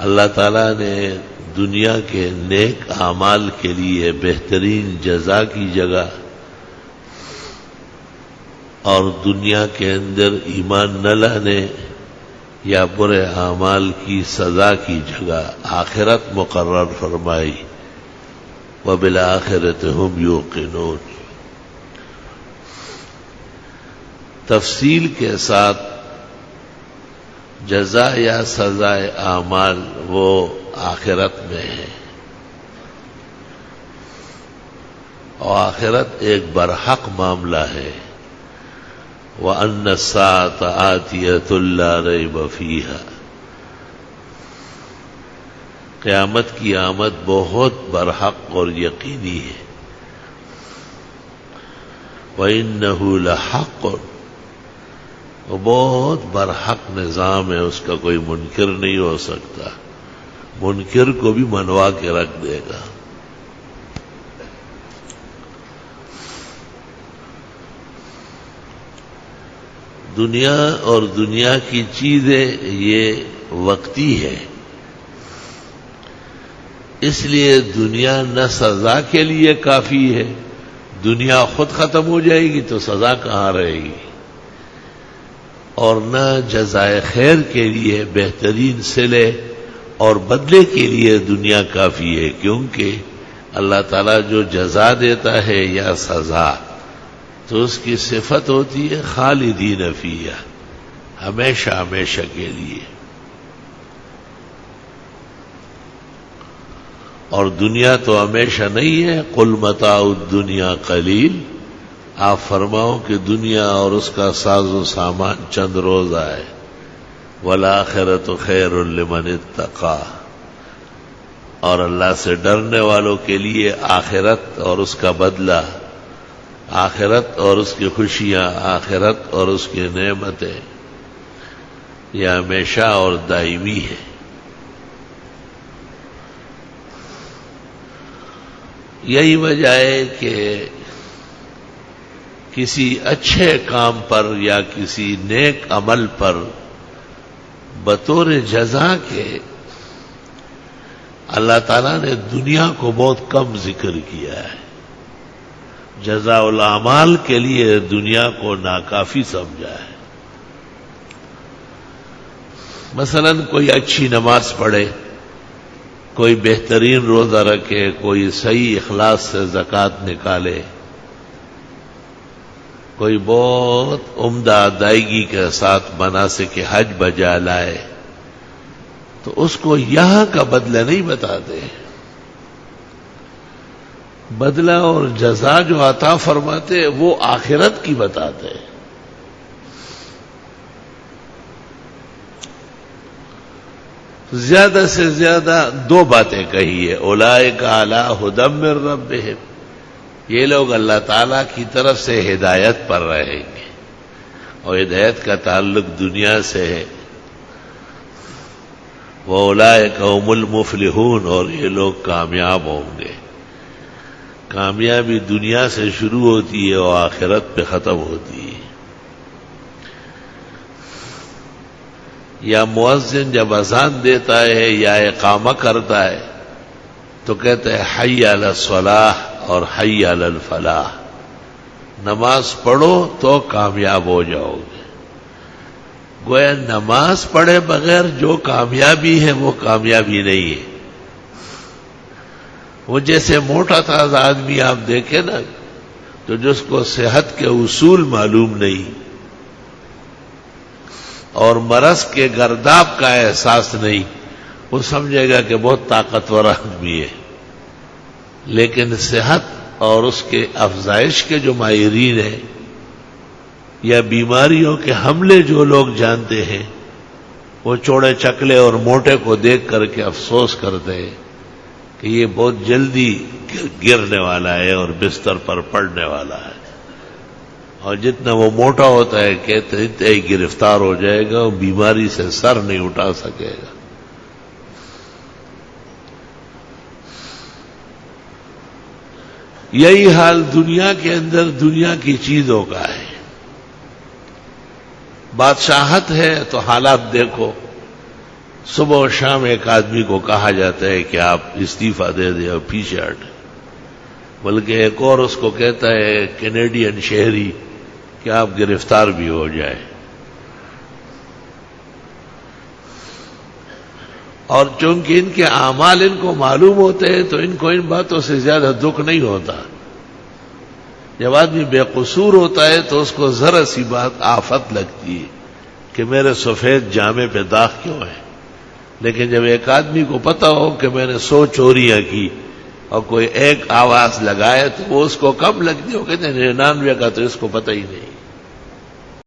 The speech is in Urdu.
اللہ تعالیٰ نے دنیا کے نیک اعمال کے لیے بہترین جزا کی جگہ اور دنیا کے اندر ایمان نہ لانے یا برے اعمال کی سزا کی جگہ آخرت مقرر فرمائی. وَبِالْآخِرَةِ هُمْ يُوقِنُونَ. تفصیل کے ساتھ جزا یا سزائے اعمال وہ آخرت میں ہے، اور آخرت ایک برحق معاملہ ہے. وَأَنَّ السَّاعَةَ آتِيَةٌ لَا رَيْبَ فِيهَا. قیامت کی آمد بہت برحق اور یقینی ہے. وَإِنَّهُ لَحَقٌ. وہ بہت برحق نظام ہے، اس کا کوئی منکر نہیں ہو سکتا. منکر کو بھی منوا کے رکھ دے گا. دنیا اور دنیا کی چیزیں یہ وقتی ہے، اس لیے دنیا نہ سزا کے لیے کافی ہے. دنیا خود ختم ہو جائے گی تو سزا کہاں رہے گی، اور نہ جزائے خیر کے لیے بہترین صلے اور بدلے کے لیے دنیا کافی ہے. کیونکہ اللہ تعالیٰ جو جزا دیتا ہے یا سزا تو اس کی صفت ہوتی ہے خالدین فیہا، ہمیشہ ہمیشہ کے لیے. اور دنیا تو ہمیشہ نہیں ہے. قل متاع الدنیا قلیل. آپ فرماؤ کہ دنیا اور اس کا ساز و سامان چند روزہ ہے. والآخرۃ خیر لمن اتقی. اور اللہ سے ڈرنے والوں کے لیے آخرت اور اس کا بدلہ، آخرت اور اس کی خوشیاں، آخرت اور اس کی نعمتیں یہ ہمیشہ اور دائمی ہے. یہی وجہ ہے کہ کسی اچھے کام پر یا کسی نیک عمل پر بطور جزا کے اللہ تعالیٰ نے دنیا کو بہت کم ذکر کیا ہے. جزاء الاعمال کے لیے دنیا کو ناکافی سمجھا ہے. مثلا کوئی اچھی نماز پڑھے، کوئی بہترین روزہ رکھے، کوئی صحیح اخلاص سے زکوٰۃ نکالے، کوئی بہت عمدہ ادائیگی کے ساتھ مناسک حج بجا لائے، تو اس کو یہاں کا بدلہ نہیں بتاتے. بدلہ اور جزا جو عطا فرماتے وہ آخرت کی بتاتے. زیادہ سے زیادہ دو باتیں کہی ہے. اولئک علی ھدی من ربہم. یہ لوگ اللہ تعالیٰ کی طرف سے ہدایت پر رہیں گے، اور ہدایت کا تعلق دنیا سے ہے. وَأُولَئِكَ هُمُ الْمُفْلِحُونَ. اور یہ لوگ کامیاب ہوں گے. کامیابی دنیا سے شروع ہوتی ہے اور آخرت پہ ختم ہوتی ہے. یا مؤذن جب اذان دیتا ہے یا اقامہ کرتا ہے تو کہتا ہے حی علی الصلاح اور حی علی الفلاح. نماز پڑھو تو کامیاب ہو جاؤ گے. گویا نماز پڑھے بغیر جو کامیابی ہے وہ کامیابی نہیں ہے. وہ جیسے موٹا تازہ آدمی آپ دیکھیں نا، تو جس کو صحت کے اصول معلوم نہیں اور مرض کے گرداب کا احساس نہیں، وہ سمجھے گا کہ بہت طاقتور آدمی ہے. لیکن صحت اور اس کے افزائش کے جو ماہرین ہیں یا بیماریوں کے حملے جو لوگ جانتے ہیں، وہ چوڑے چکلے اور موٹے کو دیکھ کر کے افسوس کرتے ہیں کہ یہ بہت جلدی گرنے والا ہے اور بستر پر پڑنے والا ہے. اور جتنا وہ موٹا ہوتا ہے کہتے اتنا ہی گرفتار ہو جائے گا اور بیماری سے سر نہیں اٹھا سکے گا. یہی حال دنیا کے اندر دنیا کی چیزوں کا ہے. بادشاہت ہے تو حالات دیکھو، صبح و شام ایک آدمی کو کہا جاتا ہے کہ آپ استعفیٰ دے دیں اور پیچھے ہٹیں، بلکہ ایک اور اس کو کہتا ہے کینیڈین شہری کہ آپ گرفتار بھی ہو جائیں۔ اور چونکہ ان کے اعمال ان کو معلوم ہوتے ہیں تو ان کو ان باتوں سے زیادہ دکھ نہیں ہوتا۔ جب آدمی بے قصور ہوتا ہے تو اس کو ذرا سی بات آفت لگتی ہے کہ میرے سفید جامے پہ داغ کیوں ہے، لیکن جب ایک آدمی کو پتہ ہو کہ میں نے 100 چوریاں کی اور کوئی ایک آواز لگائے تو وہ اس کو کم لگتی ہو، کہتے ہیں 99 کا تو اس کو پتہ ہی نہیں۔